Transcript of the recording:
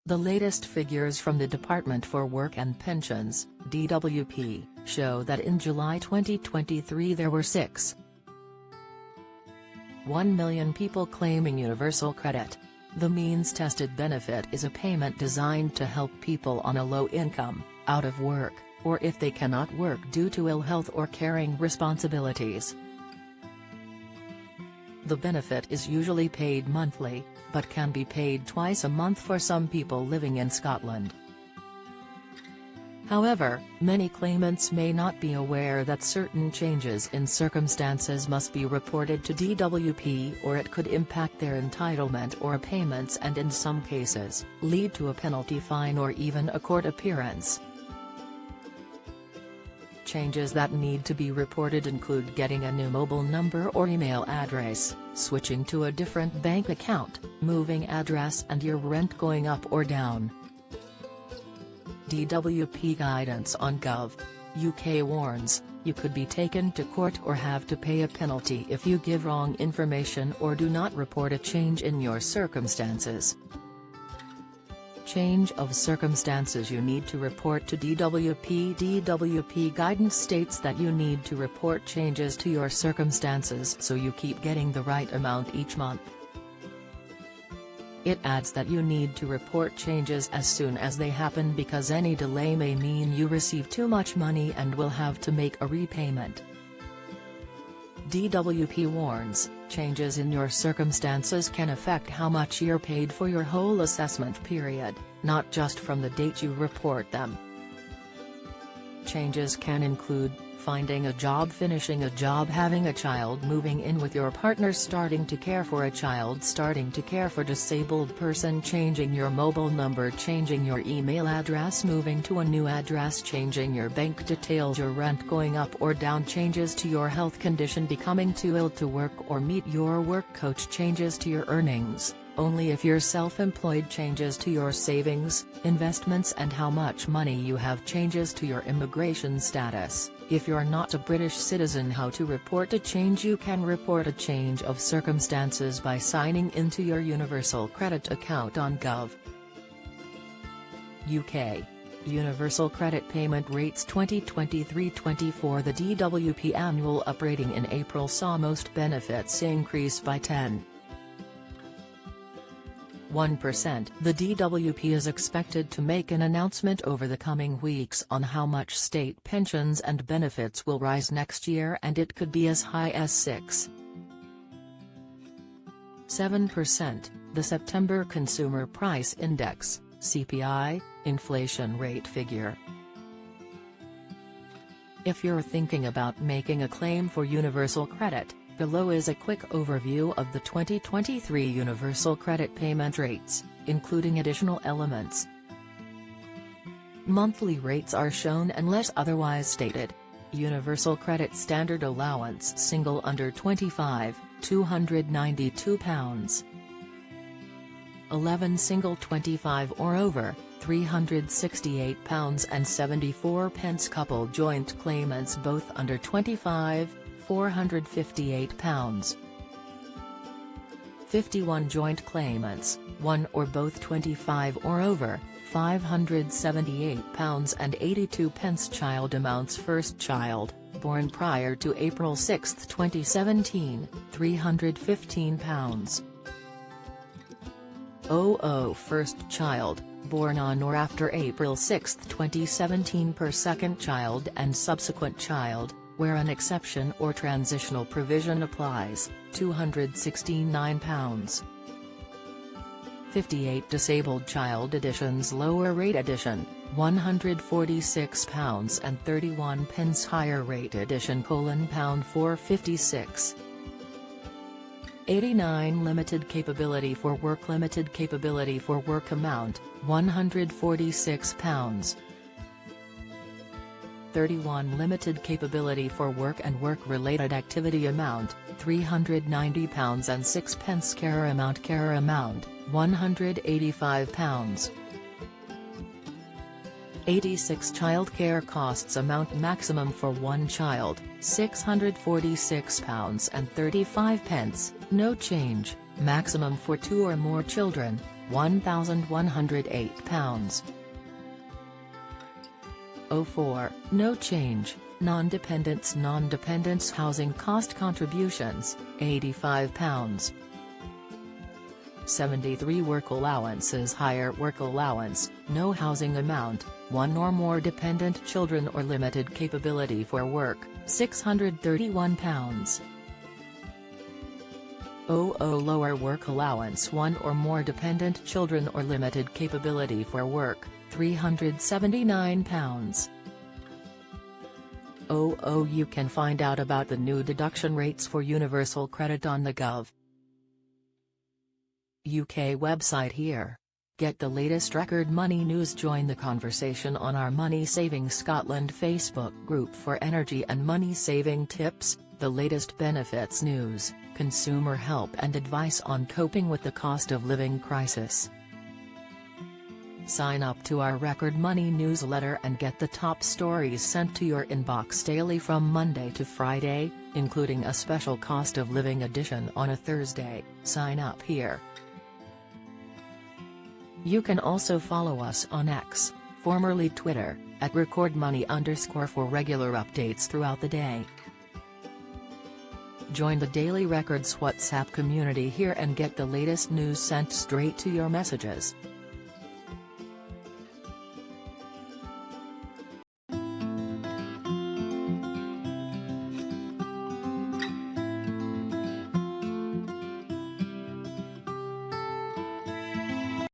The latest figures from the Department for Work and Pensions, DWP, show that in July 2023 there were 6.1 million people claiming universal credit. The means-tested benefit is a payment designed to help people on a low income, out of work, or if they cannot work due to ill health or caring responsibilities. The benefit is usually paid monthly, but can be paid twice a month for some people living in Scotland. However, many claimants may not be aware that certain changes in circumstances must be reported to DWP, or it could impact their entitlement or payments and in some cases, lead to a penalty, fine or even a court appearance. Changes that need to be reported include getting a new mobile number or email address, switching to a different bank account, moving address and your rent going up or down. DWP guidance on Gov.uk warns, you could be taken to court or have to pay a penalty if you give wrong information or do not report a change in your circumstances. Change of circumstances: you need to report to DWP. DWP guidance states that you need to report changes to your circumstances so you keep getting the right amount each month. It adds that you need to report changes as soon as they happen because any delay may mean you receive too much money and will have to make a repayment. DWP warns, changes in your circumstances can affect how much you're paid for your whole assessment period, not just from the date you report them. Changes can include finding a job, finishing a job, having a child, moving in with your partner, starting to care for a child, starting to care for disabled person, changing your mobile number, changing your email address, moving to a new address, changing your bank details, your rent going up or down, changes to your health condition, becoming too ill to work or meet your work coach, changes to your earnings, only if you're self-employed, changes to your savings, investments and how much money you have, changes to your immigration status. If you're not a British citizen, how to report a change. You can report a change of circumstances by signing into your Universal Credit account on Gov.uk. Universal Credit Payment Rates 2023-24. The DWP annual uprating in April saw most benefits increase by 10.1%. The DWP is expected to make an announcement over the coming weeks on how much state pensions and benefits will rise next year, and it could be as high as 6.7%. The September Consumer Price Index, CPI, inflation rate figure. If you're thinking about making a claim for universal credit, below is a quick overview of the 2023 Universal Credit Payment Rates, including additional elements. Monthly rates are shown unless otherwise stated. Universal Credit Standard Allowance single under 25, £292. 11 single 25 or over, £368.74. Couple joint claimants both under 25, £458. 51 joint claimants, one or both 25 or over, £578.82. Child amounts: first child, born prior to April 6, 2017, £315. 00 First child, born on or after April 6, 2017 per second child and subsequent child, where an exception or transitional provision applies, £269. 58 Disabled child editions. Lower rate edition, £146.31. Higher rate edition £456. 89 Limited capability for work. Limited capability for work amount, £146. 31 Limited capability for work and work-related activity amount, £390.06. Care amount £185. 86 Child care costs amount. Maximum for one child, £646.35. No change. Maximum for two or more children, £1,108. 04, no change, non-dependents housing cost contributions, £85. 73 work allowances higher work allowance, no housing amount, one or more dependent children or limited capability for work, £631. 00 lower work allowance one or more dependent children or limited capability for work, £379. 00 you can find out about the new deduction rates for universal credit on the Gov. UK website here. Get the latest record money news. Join the conversation on our Money Saving Scotland Facebook group for energy and money saving tips, the latest benefits news, consumer help and advice on coping with the cost of living crisis. Sign up to our Record Money newsletter and get the top stories sent to your inbox daily from Monday to Friday, including a special cost of living edition on a Thursday. Sign up here. You can also follow us on X, formerly Twitter, at @recordmoney_ for regular updates throughout the day. Join the Daily Records WhatsApp community here and get the latest news sent straight to your messages.